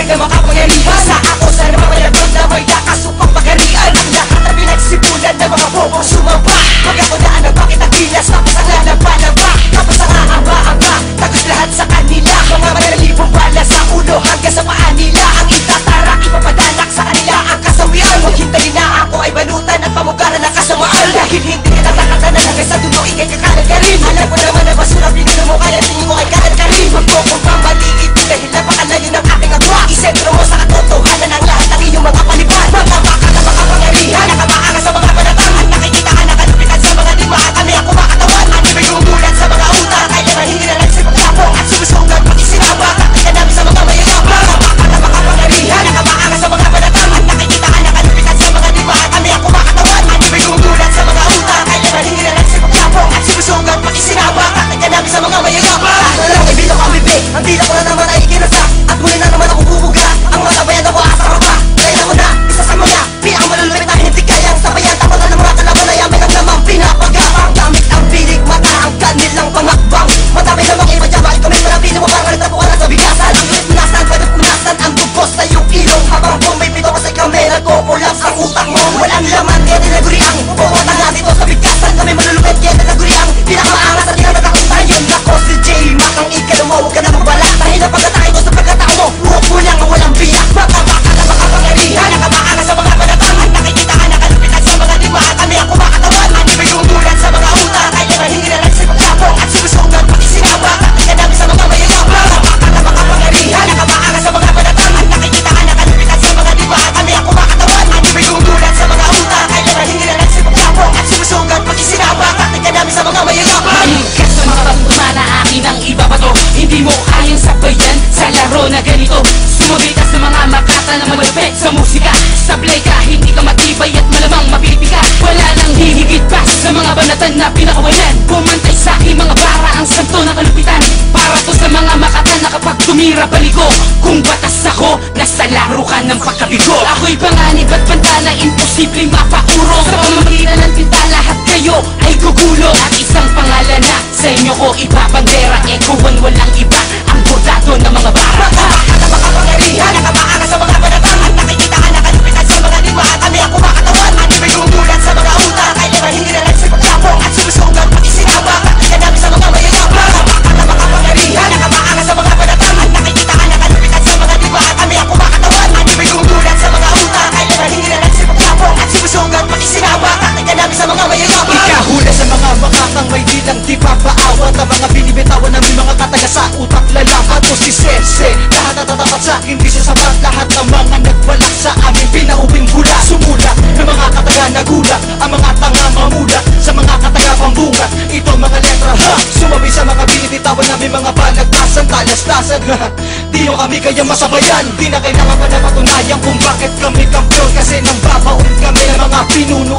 na makapangyarihan. Sa ako sa namamayagot na may lakas upang pagarian ang lahat na pinagsipulan ng mga bobong sumamba. Pag ako na ang bakit ang gilas, tapos ang lalaba-laba, tapos ang aamba-amba, tagos lahat sa kanila. Mga manalibong bala sa ulo hanggang sa paa nila. Ang itatara, ipapadalak sa kanila ang kasawian. Huwag hintayin na ako ay balutan at pamugaran ng kasamaan. Dahil hindi kita tatatanan hanggang sa dulo, ikay kakalan ka rin. Alam ko naman na basura, pinuno mo kaya tingin mo ay kalan ka rin. Magkokong pamaliit dahil napakalayo ng ating agwa. Isentro mo sa katotohanan ang lahat ng iyong mga palipan. Mga baka na makapangyarihan, nakamaangas sa mga panatang. At nakikita ka na kalupitan sa mga lima at kami ang kumakatawan. Ang ibig umulat sa mga utak, kailangan hindi na nagsipagtapong at sumusunod pag isinama. Taktika namin sa mga mayayabang. Mga baka na makapangyarihan, nakamaangas sa mga panatang. At nakikita ka na kalupitan sa mga lima at kami ang kumakatawan. Ang ibig umulat sa mga utak, kailangan hindi na nagsipagtapong at sumusunod pag isinama. Taktika namin sa mga mayayabang. Alam ay bilang ang bibig, ang dila ko na naman ay ikinasa. At muli na naman ako bubuga, ang mga tabayan ako asarap pa. Kaya ako na, isa sa mga pinakamalulupit na hindi kayang tabayan. Tama na ng mga kalaban na yamin ang namang pinapagabang. Gamit ang bilig mata, ang kanilang pangatbang. Madami namang iba dyan, bakit kami manapili mo parang nagtapuan na sa bigasan. Ang ulit punasan, pwede punasan ang dugos na yung ilong. Habang bumipito kasi kami, nagkukulaps ang utak mo. Walang laman, kaya tinaguriang pupunta nga dito sa bigasan. Kami malulupit, kaya tinaguriang pinakamaangas at tinatakutan. Yun ako si J-Mac, ang ikalawa, huwag ka na magbala. Dahil ang pagkatay ko sa pagkatao mo, buhok mo lang ang walang biyak. Baka na makapangyarihan, nakamaangas sa mga panatang. At nakikita ka na kalupitan sa mga lima at kami ang kumakatawan. Ang ibig umulat sa mga utak, kailangan hindi na nagsipagtapong at sumusunod pag isinama. Taktika namin sa mga mayayabang. Baka na makapangyarihan, nakamaangas sa mga panatang. At nakikita ka na kalupitan sa mga lima at kami ang kumakatawan. Ang ibig umulat sa mga utak, kailangan hindi na nagsipagtapong at sumusunod pag isinama. Taktika namin sa mga mayayabang. Manigas sa mga pagtuma na akin ang ibabato. Hindi mo kayang sabayan sa laro na ganito. Sumabi ka sa mga makata na malupit sa musika. Sablay ka, hindi ka matibay at malamang mapipiga. Wala nang hihigit pa sa mga banatan na pinakawalan. Pumantay sa aking mga bara ang santo na kalupitan. Para to sa mga makata na kapag tumira baligo. Kung batas ako, nasa laro ka ng pagkabigo. Ako'y panganib at bantala, imposibleng mapakurong. Sa pamamagitan ng tinta, lahat kayo ay gugulo. At isang pangalan na sa inyo ko ibabandera. Ekowan walang iba, ang bordado ng mga bara. Baka na makapangyarihan, nakamaangas sa mga panatang. At nakikita ka na kalupitan sa mga lima at kami ang kumakatawan. Ang ibig umulat sa mga utak, kailangan hindi na nagsipagtapong at sumusunod pag isinama. Taktika namin sa mga mayayabang. Baka na makapangyarihan, nakamaangas sa mga panatang. At nakikita ka na kalupitan sa mga lima at kami ang kumakatawan. Ang ibig umulat sa mga utak, kailangan hindi na nagsipagtapong at sumusunod pag isinama. Taktika namin sa mga mayayabang. Ikahula sa mga makatang may dilang di papaawat. Ang mga binibitawan namin mga kataga sa utak lalapat. O si Sese, lahat natatapat sa akin, di siya sapat. Lahat ng mga nagbalak sa amin, pinauwing bula. Sumula ng mga kataga nagulat, ang mga tanga mamulat sa mga kataga pambungat. Ito mga letra ha, sumabi sa mga binibitawan namin mga balagtasan, talastasan. Di nyo kami kaya masabayan, di na kailangan pa na patunayan kung bakit kami kampiyon. Kasi nang babaon kami ng mga pinuno